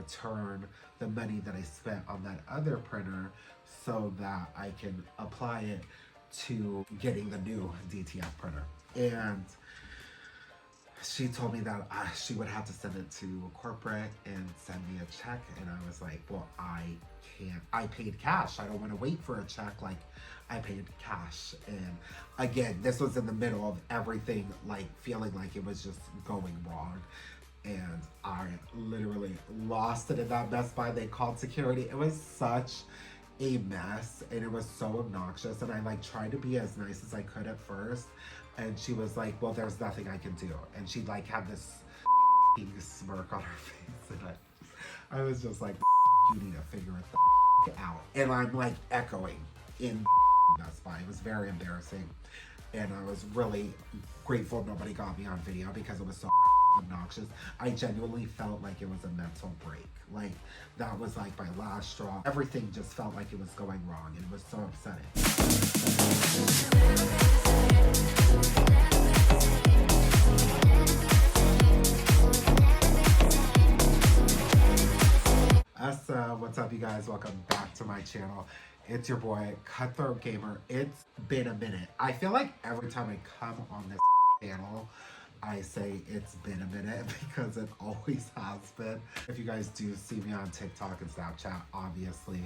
return the money that I spent on that other printer so that I can apply it to getting the new DTF printer. And she told me that she would have to send it to corporate and send me a check. And I was like, well, I can't. I paid cash. I don't want to wait for a check. Like, I paid cash. And again, this was in the middle of everything, like feeling like it was just going wrong. And I literally lost it in that Best Buy. They called security. It was such a mess and it was so obnoxious. And I like tried to be as nice as I could at first. And she was like, well, there's nothing I can do. And she like had this smirk on her face. And I was just like, you need to figure it the out. And I'm like echoing in Best Buy. It was very embarrassing. And I was really grateful nobody got me on video because it was so obnoxious. I genuinely felt like it was a mental break. Like that was like my last straw. Everything just felt like it was going wrong and it was so upsetting. What's up you guys? Welcome back to my channel. It's your boy Cutthroat Gamer. It's been a minute. I feel like every time I come on this channel I say it's been a minute because it always has been. If you guys do see me on TikTok and Snapchat, obviously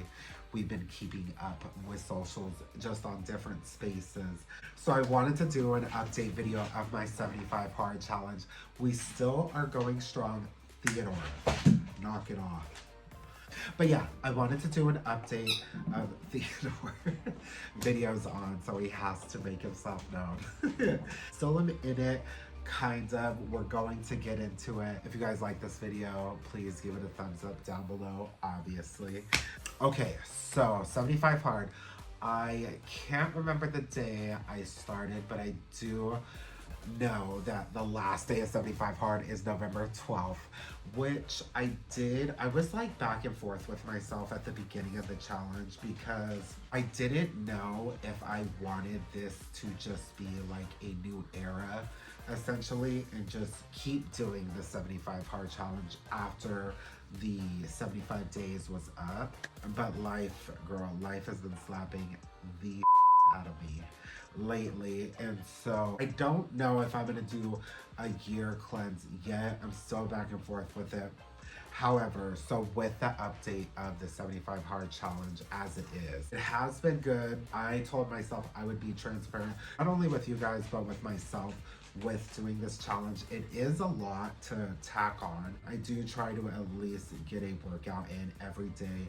we've been keeping up with socials just on different spaces. So I wanted to do an update video of my 75 hard challenge. We still are going strong. Theodore, knock it off. But yeah, I wanted to do an update of Theodore videos on, so he has to make himself known. Still am in it. Kind of. We're going to get into it. If you guys like this video, please give it a thumbs up down below, obviously. Okay, so 75 hard. I can't remember the day I started, but I do know that the last day of 75 hard is November 12th, which I was like back and forth with myself at the beginning of the challenge because I didn't know if I wanted this to just be like a new era essentially and just keep doing the 75 hard challenge after the 75 days was up. But life, girl, life has been slapping the out of me lately, and so I don't know if I'm gonna do a year cleanse yet. I'm still back and forth with it. However, so with the update of the 75 hard challenge as it is, it has been good. I told myself I would be transparent, not only with you guys, but with myself with doing this challenge. It is a lot to tack on. I do try to at least get a workout in every day.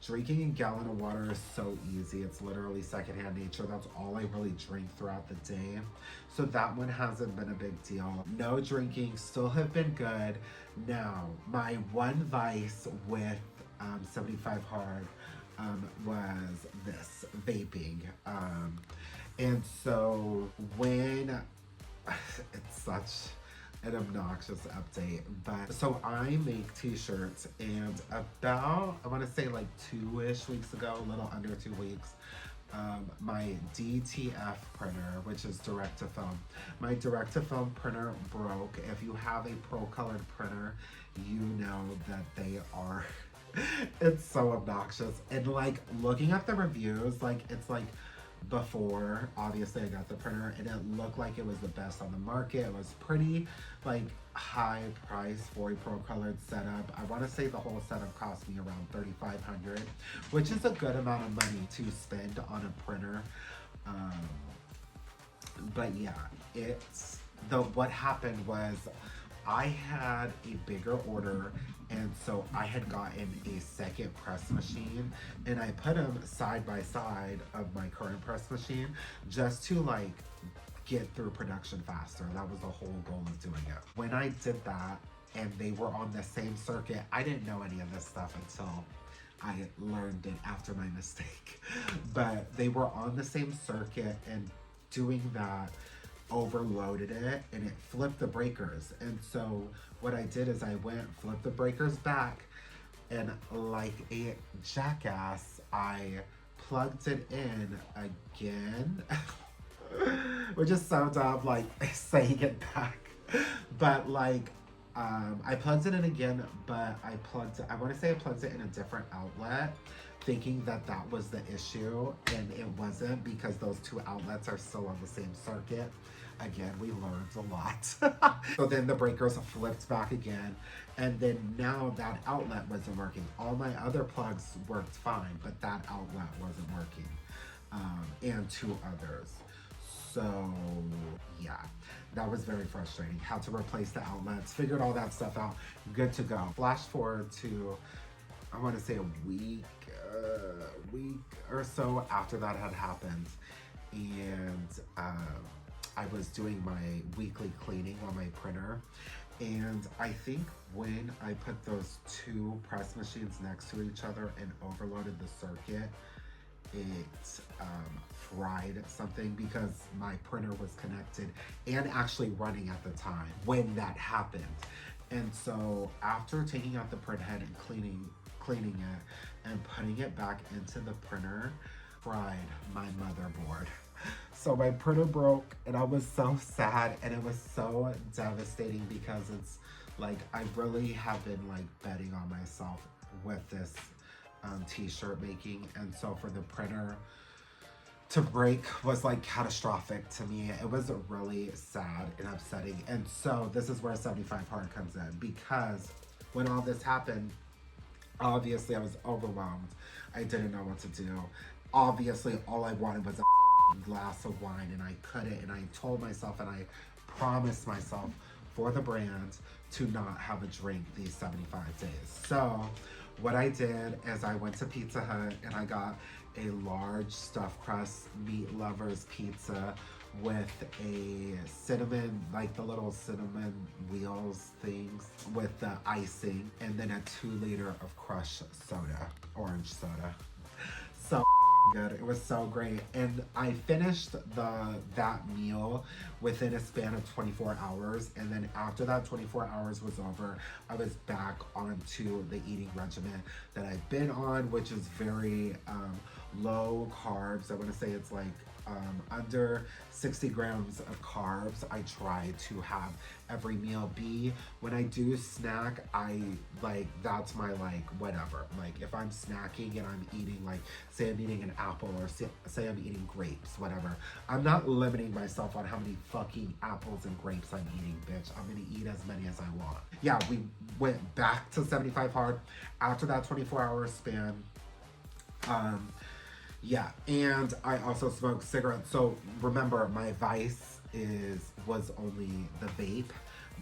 Drinking a gallon of water is so easy. It's literally secondhand nature. That's all I really drink throughout the day. So that one hasn't been a big deal. No drinking, still have been good. Now, my one vice with 75 hard was this vaping. And so when it's such an obnoxious update, but so I make t-shirts, and about, I want to say like 2-ish weeks ago, a little under 2 weeks, my DTF printer, which is direct to film, my direct to film printer broke. If you have a pro colored printer, you know that they are it's so obnoxious. And like looking at the reviews, like it's like before obviously I got the printer and it looked like it was the best on the market. It was pretty like high price for a pro colored setup. I want to say the whole setup cost me around $3,500, which is a good amount of money to spend on a printer. But yeah, it's what happened was I had a bigger order, and so I had gotten a second press machine, and I put them side by side of my current press machine just to like get through production faster. That was the whole goal of doing it. When I did that and they were on the same circuit, I didn't know any of this stuff until I learned it after my mistake. But they were on the same circuit, and doing that overloaded it and it flipped the breakers. And so what I did is I flipped the breakers back, and like a jackass, I plugged it in again. Which is so dumb, like saying it back. But like I plugged it in again, but I want to say I plugged it in a different outlet, thinking that that was the issue, and it wasn't because those two outlets are still on the same circuit. Again, we learned a lot. So then the breakers flipped back again, and then now that outlet wasn't working. All my other plugs worked fine, but that outlet wasn't working, and two others. So yeah, that was very frustrating. Had to replace the outlets, figured all that stuff out, good to go. Flash forward to, I want to say week or so after that had happened, and I was doing my weekly cleaning on my printer, and I think when I put those two press machines next to each other and overloaded the circuit, it fried something because my printer was connected and actually running at the time when that happened. And so after taking out the print head and cleaning it and putting it back into the printer, fried my motherboard. So my printer broke and I was so sad, and it was so devastating because it's like I really have been like betting on myself with this t-shirt making, and so for the printer to break was like catastrophic to me. It was really sad and upsetting. And so this is where 75 Hard comes in, because when all this happened, obviously I was overwhelmed. I didn't know what to do. Obviously all I wanted was a glass of wine, and I couldn't, and I told myself and I promised myself for the brand to not have a drink these 75 days. So what I did is I went to Pizza Hut and I got a large stuffed crust meat lovers pizza with a cinnamon, like the little cinnamon wheels things with the icing, and then a 2 liter of crushed soda, orange soda. So good. It was so great. And I finished that meal within a span of 24 hours. And then after that 24 hours was over, I was back onto the eating regimen that I've been on, which is very low carbs. I want to say it's like under 60 grams of carbs. I try to have every meal be. When I do snack, I like, that's my like whatever. Like if I'm snacking and I'm eating, like say I'm eating an apple, or say I'm eating grapes, whatever, I'm not limiting myself on how many fucking apples and grapes I'm eating, bitch. I'm gonna eat as many as I want. Yeah, we went back to 75 hard after that 24-hour span. Yeah, and I also smoke cigarettes. So remember, my vice was only the vape.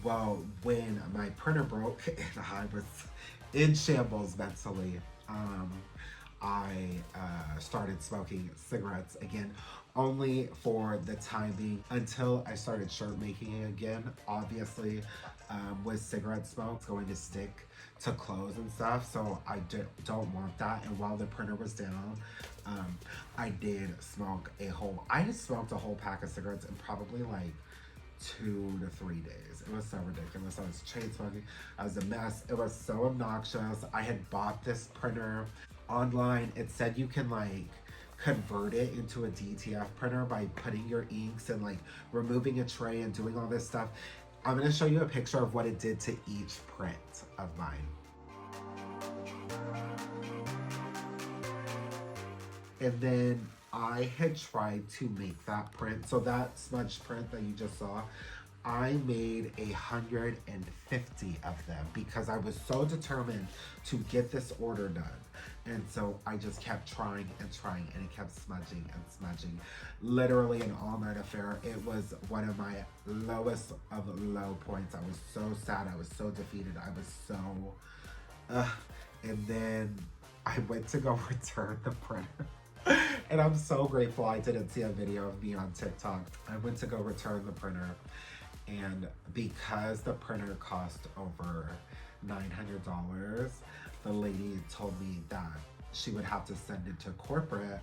Well, when my printer broke and I was in shambles mentally, I started smoking cigarettes again, only for the time being, until I started shirt making again. Obviously, with cigarette smoke, it's going to stick to clothes and stuff, so I don't want that. And while the printer was down, I did smoke I had smoked a whole pack of cigarettes in probably like 2 to 3 days. It was so ridiculous. I was chain smoking. I was a mess. It was so obnoxious. I had bought this printer online. It said you can like convert it into a DTF printer by putting your inks and like removing a tray and doing all this stuff. I'm going to show you a picture of what it did to each print of mine. And then I had tried to make that print. So that smudge print that you just saw, I made 150 of them because I was so determined to get this order done. And so I just kept trying and trying, and it kept smudging and smudging. Literally an all-night affair. It was one of my lowest of low points. I was so sad. I was so defeated. I was so... And then I went to go return the printer. And I'm so grateful I didn't see a video of me on TikTok. I went to go return the printer, and because the printer cost over $900, the lady told me that she would have to send it to corporate,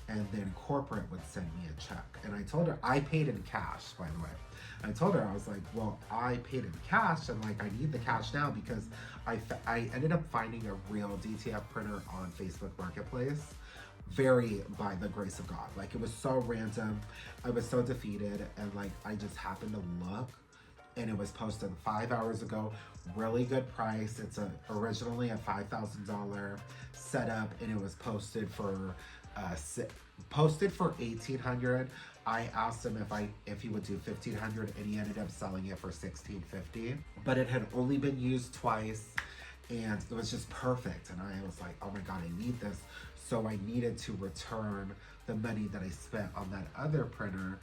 and then corporate would send me a check. And I told her, I paid in cash, by the way. I told her, I was like, well, I paid in cash, and like I need the cash now because I ended up finding a real DTF printer on Facebook Marketplace. Very by the grace of God. Like, it was so random. I was so defeated, and like I just happened to look, and it was posted 5 hours ago Really good price. It's originally a $5,000 setup, and it was posted for 1,800. I asked him if he would do 1,500, and he ended up selling it for 1,650. But it had only been used twice, and it was just perfect. And I was like, oh my god, I need this. So I needed to return the money that I spent on that other printer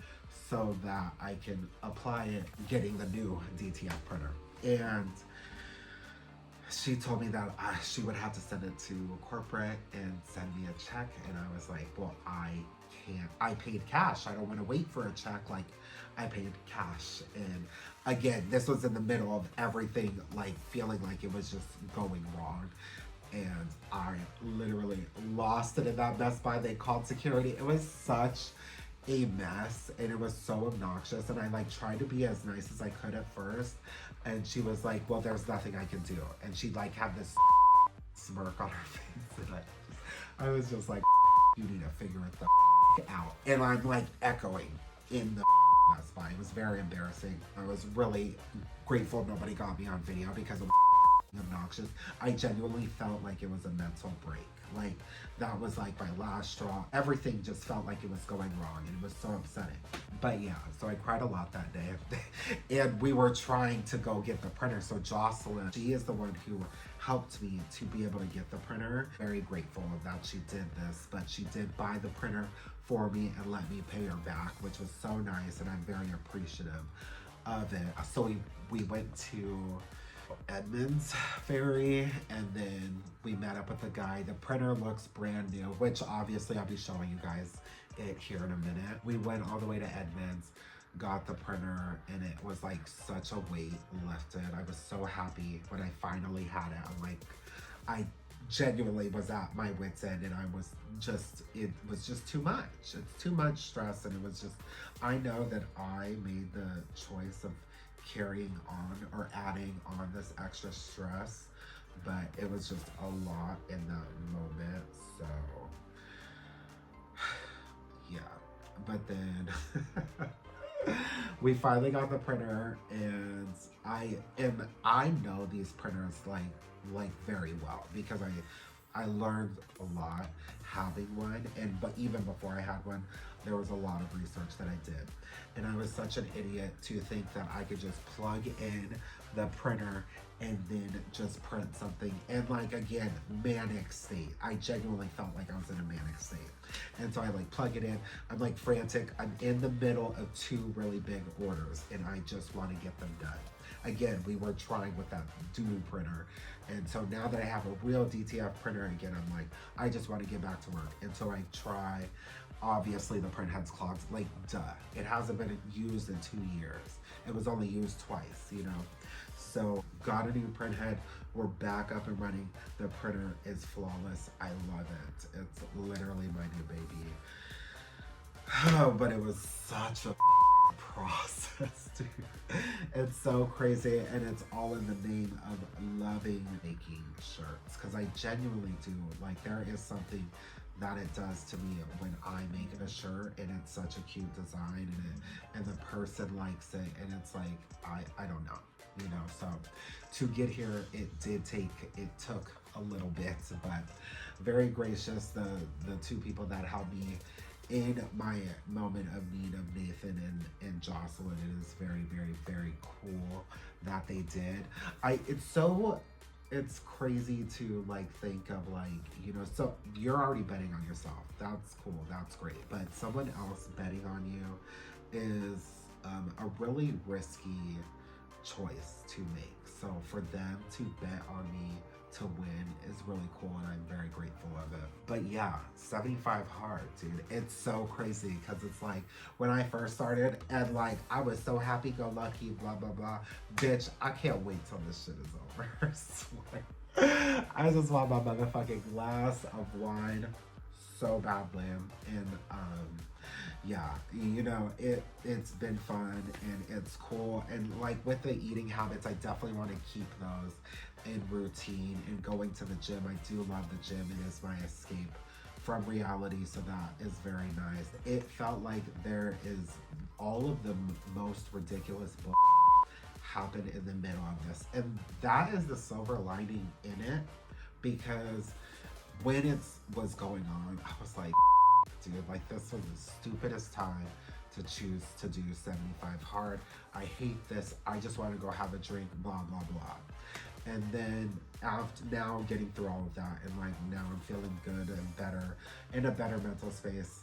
so that I can apply it getting the new DTF printer. And she told me that she would have to send it to corporate and send me a check. And I was like, well, I can't. I paid cash. I don't want to wait for a check. Like, I paid cash. And again, this was in the middle of everything, like feeling like it was just going wrong. And I literally lost it in that Best Buy. They called security. It was such a mess, and it was so obnoxious. And I like tried to be as nice as I could at first, and she was like, well, there's nothing I can do. And she like had this smirk on her face, and I was just like, you need to figure it the out. And I'm like echoing in the Best Buy. It was very embarrassing. I was really grateful nobody got me on video because of obnoxious. I genuinely felt like it was a mental break. Like, that was like my last straw. Everything just felt like it was going wrong, and it was so upsetting. But yeah, so I cried a lot that day. And we were trying to go get the printer. So Jocelyn, she is the one who helped me to be able to get the printer. Very grateful that she did this, but she did buy the printer for me and let me pay her back, which was so nice, and I'm very appreciative of it. So we went to Edmonds Ferry, and then we met up with the guy. The printer looks brand new, which obviously I'll be showing you guys it here in a minute. We went all the way to Edmonds, got the printer, and it was like such a weight lifted. I was so happy when I finally had it. I'm like, I genuinely was at my wit's end, and it was just too much. It's too much stress, and it was just, I know that I made the choice of carrying on or adding on this extra stress, but it was just a lot in that moment. So yeah, but then we finally got the printer, and I know these printers like very well because I learned a lot having one, but even before I had one, there was a lot of research that I did. And I was such an idiot to think that I could just plug in the printer and then just print something. And like, again, manic state. I genuinely felt like I was in a manic state. And so I like plug it in. I'm like frantic. I'm in the middle of two really big orders, and I just want to get them done. Again, we were trying with that Doo printer. And so now that I have a real DTF printer again, I'm like, I just want to get back to work. And so I try. Obviously the print head's clogged, like duh. It hasn't been used in 2 years. It was only used twice, you know? So got a new print head. We're back up and running. The printer is flawless. I love it. It's literally my new baby. Oh, but it was such a process, dude. It's so crazy, and it's all in the name of loving making shirts, because I genuinely do. Like, there is something that it does to me when I make a shirt and it's such a cute design, and the person likes it, and it's like, I don't know, you know. So to get here, it took a little bit, but very gracious, the two people that helped me in my moment of need of Nathan and Jocelyn. It is very, very, very cool that they did. It's crazy to like think of, like, you know, so you're already betting on yourself. That's cool, that's great. But someone else betting on you is a really risky choice to make. So for them to bet on me to win is really cool, and I'm very grateful of it. But yeah, 75 hard, dude. It's so crazy because it's like when I first started, and like I was so happy-go-lucky, blah blah blah. Bitch, I can't wait till this shit is over. I swear. I just want my motherfucking glass of wine so badly, and yeah, you know, it's been fun and it's cool. And like with the eating habits, I definitely want to keep those in routine, and going to the gym. I do love the gym. It is my escape from reality, so that is very nice. It felt like there is all of the most ridiculous happened in the middle of this. And that is the silver lining in it, because when it was going on, I was like, dude, like this was the stupidest time to choose to do 75 hard. I hate this. I just want to go have a drink, blah, blah, blah. And then after now getting through all of that, and like now I'm feeling good and better, in a better mental space.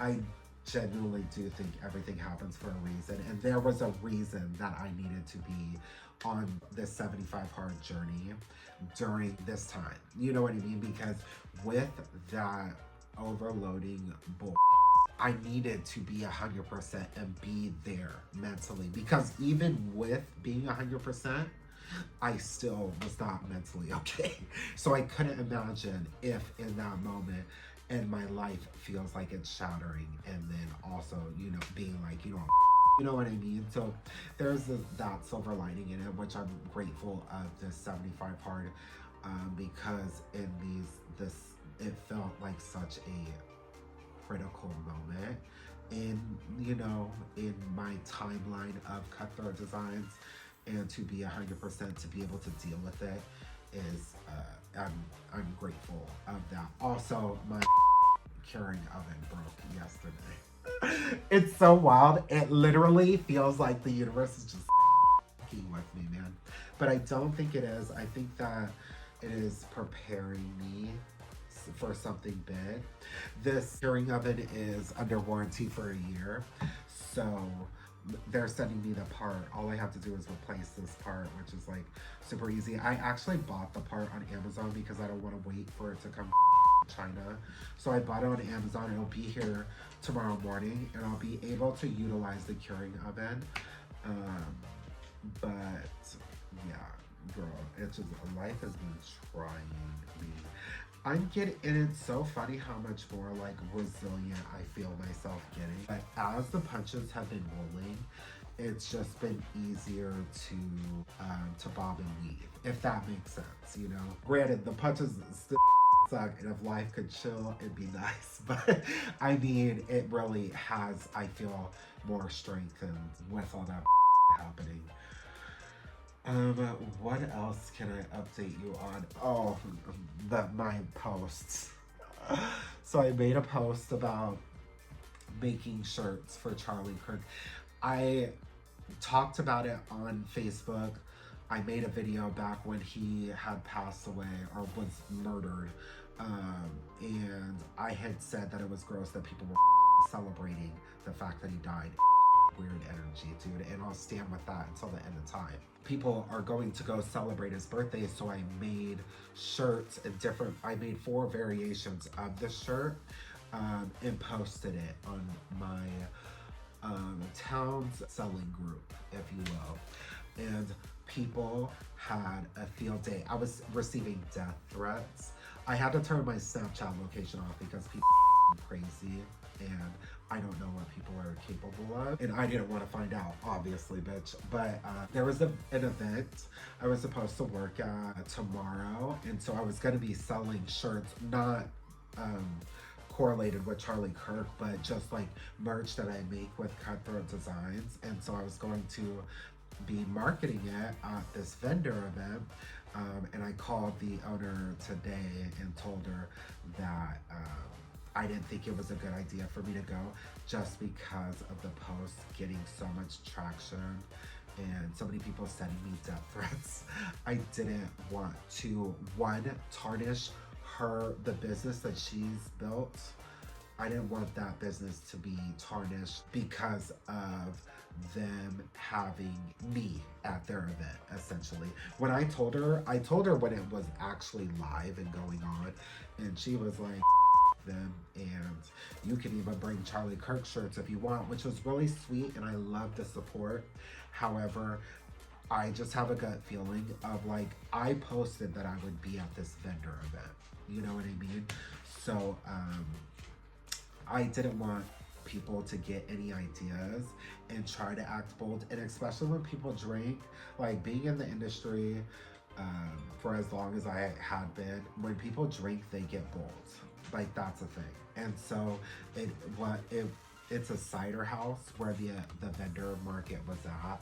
I genuinely do think everything happens for a reason, and there was a reason that I needed to be on this 75 hard journey during this time. You know what I mean? Because with that overloading bull, I needed to be 100% and be there mentally, because even with being 100%, I still was not mentally okay. So I couldn't imagine if in that moment and my life feels like it's shattering, and then also, you know, being like, you know what I mean? So there's that silver lining in it, which I'm grateful of this 75 hard, because in it felt like such a critical moment in, you know, in my timeline of Cutthroat Designs, and to be 100% to be able to deal with it is, I'm grateful of that. Also, my curing oven broke yesterday. It's so wild. It literally feels like the universe is just fucking with me, man. But I don't think it is. I think that it is preparing me for something big. This curing oven is under warranty for a year, so they're sending me the part. All I have to do is replace this part, which is like super easy. I actually bought the part on Amazon because I don't want to wait for it to come from China. So I bought it on Amazon. It'll be here tomorrow morning, and I'll be able to utilize the curing oven. But yeah, girl, it's just, life has been trying me. And it's so funny how much more like resilient I feel myself getting. But as the punches have been rolling, it's just been easier to bob and weave, if that makes sense, you know? Granted, the punches still suck, and if life could chill, it'd be nice. But I mean, it really has, I feel, more strengthened with all that happening. What else can I update you on? Oh, my posts. So I made a post about making shirts for Charlie Kirk. I talked about it on Facebook. I made a video back when he had passed away or was murdered. And I had said that it was gross that people were celebrating the fact that he died. Weird energy, dude, and I'll stand with that until the end of time. People are going to go celebrate his birthday, so I made shirts and I made 4 variations of the shirt, and posted it on my town's selling group, if you will. And people had a field day. I was receiving death threats. I had to turn my Snapchat location off because people are crazy, and I don't know what people are capable of, and I didn't want to find out, obviously, bitch. But there was an event I was supposed to work at tomorrow, and so I was going to be selling shirts, not correlated with Charlie Kirk, but just like merch that I make with Cutthroat Designs. And so I was going to be marketing it at this vendor event. And I called the owner today and told her that I didn't think it was a good idea for me to go, just because of the post getting so much traction and so many people sending me death threats. I didn't want to, one, tarnish the business that she's built. I didn't want that business to be tarnished because of them having me at their event, essentially. When I told her when it was actually live and going on, and she was like, them, and you can even bring Charlie Kirk shirts if you want, which was really sweet, and I love the support. However, I just have a gut feeling of like, I posted that I would be at this vendor event, you know what I mean? So I didn't want people to get any ideas and try to act bold, and especially when people drink, like being in the industry for as long as I had been, when people drink, they get bold. Like, that's a thing. And so it's a cider house where the vendor market was at,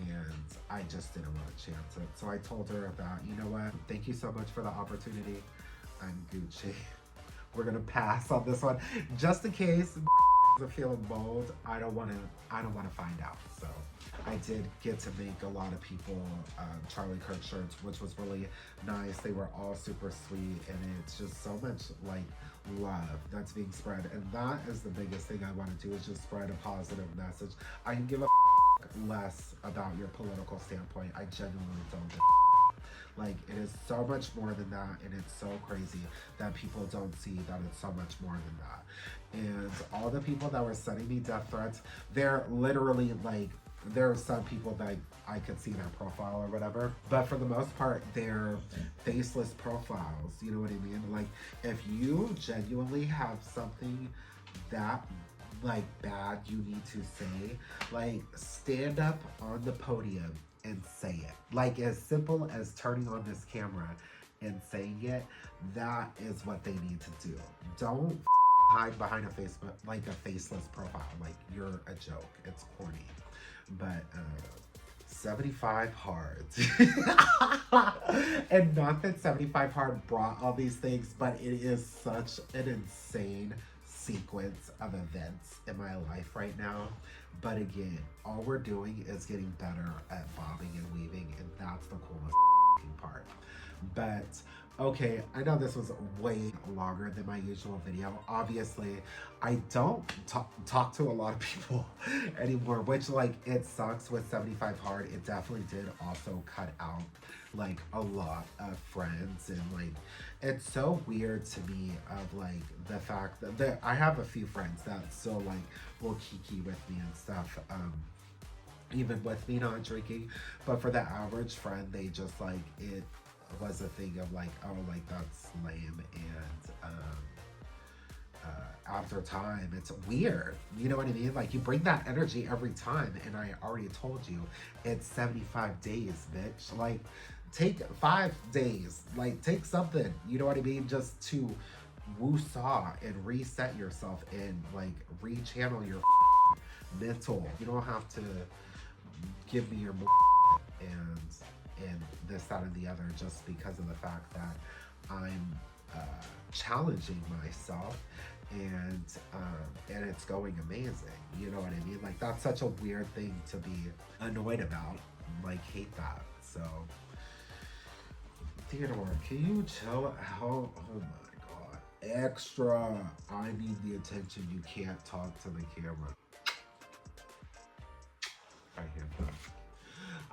and I just didn't want to chance it. So I told her that, you know what, thank you so much for the opportunity. I'm Gucci. We're gonna pass on this one, just in case are feeling bold. I don't want to find out. So I did get to make a lot of people Charlie Kirk shirts, which was really nice. They were all super sweet, and it's just so much like love that's being spread, and that is the biggest thing I want to do, is just spread a positive message. I can give a less about your political standpoint. I genuinely don't give like, it is so much more than that, and it's so crazy that people don't see that it's so much more than that. And all the people that were sending me death threats, they're literally like, there are some people that I could see their profile or whatever, but for the most part, they're faceless profiles. You know what I mean? Like, if you genuinely have something that like bad you need to say, like, stand up on the podium and say it. Like, as simple as turning on this camera and saying it, that is what they need to do. Don't hide behind a Facebook, like a faceless profile. Like, you're a joke. It's corny. But 75 hard. And not that 75 hard brought all these things, but it is such an insane sequence of events in my life right now. But again, all we're doing is getting better at bobbing and weaving, and that's the coolest part. But okay, I know this was way longer than my usual video. Obviously, I don't talk to a lot of people anymore, which, like, it sucks with 75 hard. It definitely did also cut out like a lot of friends, and like, it's so weird to me of like the fact that I have a few friends that still like will kiki with me and stuff, even with me not drinking. But for the average friend, they just like, it was a thing of like, oh, like, that's lame. And after time, it's weird. You know what I mean? Like, you bring that energy every time, and I already told you it's 75 days, bitch. Like, take 5 days, like, take something, you know what I mean, just to woo-saw and reset yourself and like rechannel your mental. You don't have to give me your and this, that, and the other just because of the fact that I'm challenging myself, and it's going amazing. You know what I mean? Like, that's such a weird thing to be annoyed about. Like, hate that. So, Theodore, can you chill out? Oh my god. Extra. I need the attention. You can't talk to the camera. I hear that.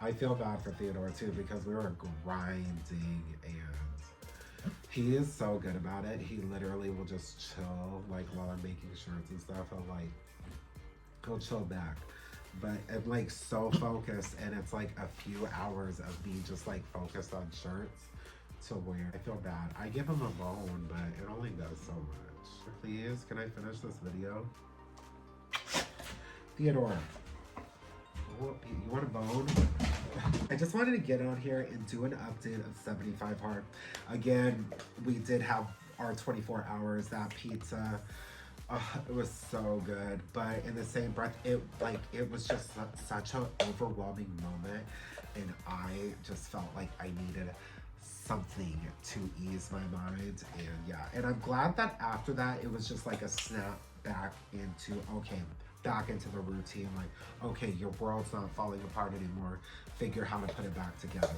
I feel bad for Theodore too, because we were grinding, and he is so good about it. He literally will just chill, like, while I'm making shirts and stuff. I'll like, he'll chill back. But I'm like so focused, and it's like a few hours of me just like focused on shirts to where I feel bad. I give him a bone, but it only does so much. Please, can I finish this video? Theodore, you want a bone? I just wanted to get on here and do an update of 75 hard. Again, we did have our 24 hours. That pizza, it was so good. But in the same breath, it was just such an overwhelming moment, and I just felt like I needed something to ease my mind. And yeah, and I'm glad that after that, it was just like a snap back into, okay, back into the routine. Like, okay, your world's not falling apart anymore. Figure how to put it back together.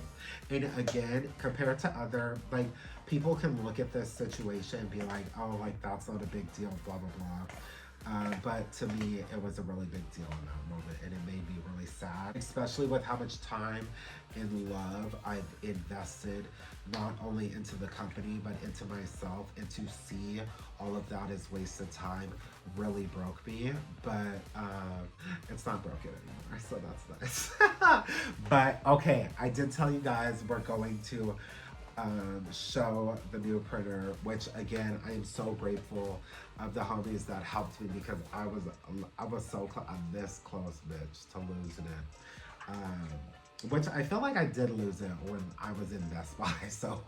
And again, compared to other, like, people can look at this situation and be like, oh, like, that's not a big deal, blah, blah, blah. But to me, it was a really big deal in that moment, and it made me really sad, especially with how much time and love I've invested, not only into the company, but into myself, and to see all of that as wasted time really broke me. But it's not broken anymore, so that's nice. But okay, I did tell you guys we're going to show the new printer, which again, I am so grateful of the homies that helped me, because I was so I'm this close, bitch, to losing it. Which I feel like I did lose it when I was in Best Buy, so,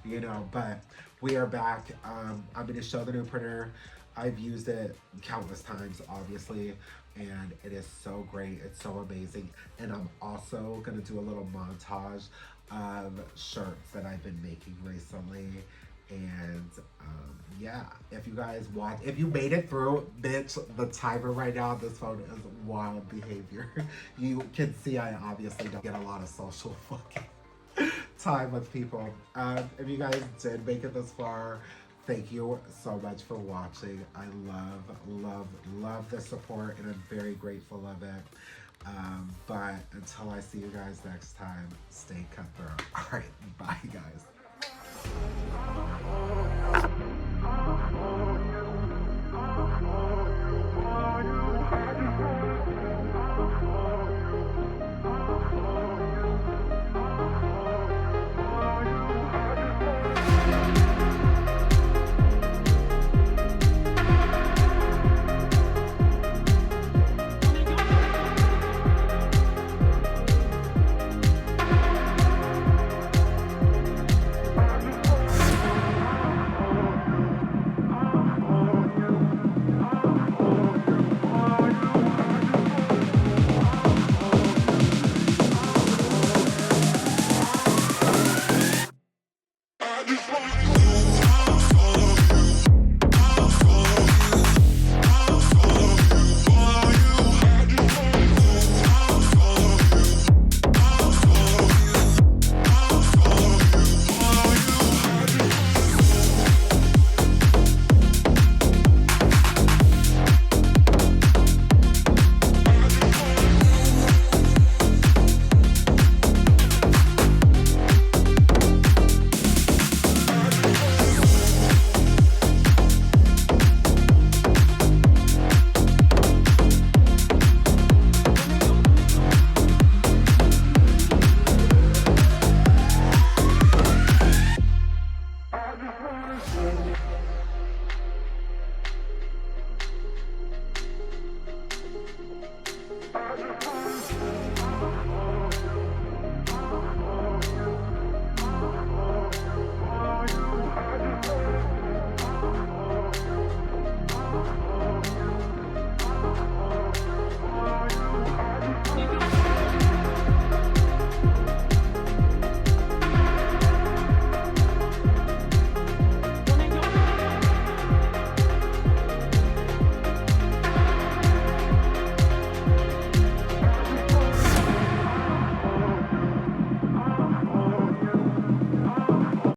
you know, but we are back. I'm going to show the new printer. I've used it countless times, obviously, and it is so great. It's so amazing. And I'm also gonna do a little montage of shirts that I've been making recently. And yeah, if you guys watch, if you made it through, bitch, the timer right now on this phone is wild behavior. You can see I obviously don't get a lot of social fucking time with people. If you guys did make it this far, thank you so much for watching. I love the support, and I'm very grateful of it. But until I see you guys next time, stay cutthroat. All right, bye, guys.